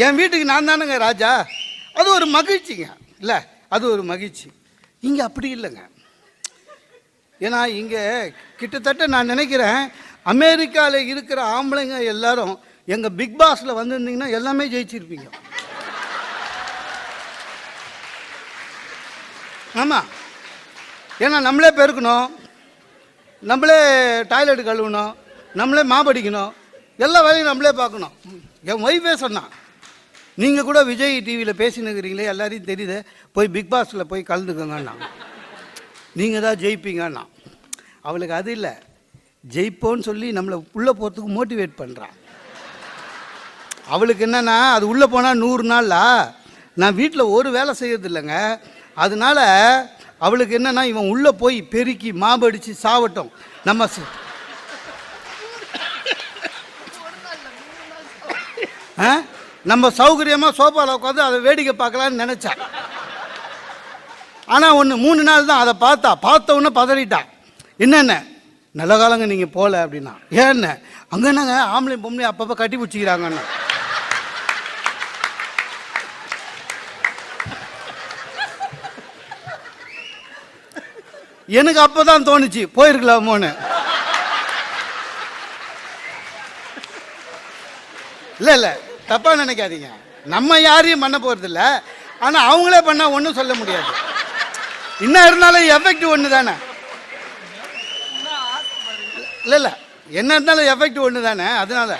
என் வீட்டுக்கு நான் தானுங்க ராஜா. அது ஒரு மகிழ்ச்சிங்க. இல்லை, அது ஒரு மகிழ்ச்சி. இங்கே அப்படி இல்லைங்க. ஏன்னா இங்கே கிட்டத்தட்ட நான் நினைக்கிறேன் அமெரிக்காவில் இருக்கிற ஆம்பளைங்க எல்லாரும் எங்கள் பிக் பாஸில் வந்திருந்தீங்கன்னா எல்லாமே ஜெயிச்சிருப்பீங்க. ஆமாம், ஏன்னா நம்மளே பெருக்கணும், நம்மளே டாய்லெட் கழுவணும், நம்மளே மாபடிக்கணும், எல்லா வேலையும் நம்மளே பார்க்கணும். என் ஒய்ஃபே சொன்னான், நீங்கள் கூட விஜய் டிவியில் பேசினுக்கிறீங்களே, எல்லாரையும் தெரியுது, போய் பிக் பாஸில் போய் கலந்துக்கோங்கண்ணா, நீங்கள் தான் ஜெயிப்பீங்கண்ணா. அவளுக்கு அது இல்லை, ஜெயிப்போன்னு சொல்லி நம்மளை உள்ளே போகிறதுக்கு மோட்டிவேட் பண்ணுறான். அவளுக்கு என்னென்னா, அது உள்ளே போனால் 100 நாளா, நான் வீட்டில் ஒரு வேலை செய்யறது இல்லைங்க. அதனால அவளுக்கு என்னென்னா, இவன் உள்ளே போய் பெருக்கி மாபடித்து சாவட்டும், நம்ம சௌகரியமாக சோஃபாவில் உட்காந்து அதை வேடிக்கை பார்க்கலான்னு நினச்சா. ஆனால் ஒன்று 3 நாள் தான் அதை பார்த்த உடனே பதறிட்டா. என்னென்ன நல்ல காலங்க நீங்கள் போகல அப்படின்னா. ஏன்னு, அங்கே என்னங்க ஆம்பளை பொம்பளை அப்பப்போ கட்டி பிடிச்சிக்கிறாங்கண்ணா. எனக்கு அப்போ தான் தோணுச்சு போயிருக்கலாமோன்னு. இல்லை தப்பாக நினைக்காதீங்க, நம்ம யாரையும் பண்ண போகிறதில்ல. ஆனால் அவங்களே பண்ணால் ஒன்றும் சொல்ல முடியாது. இன்னும் இருந்தாலும் எஃபெக்ட் ஒன்று தானே. இல்லை என்ன இருந்தாலும் எஃபெக்ட் ஒன்று தானே. அதனால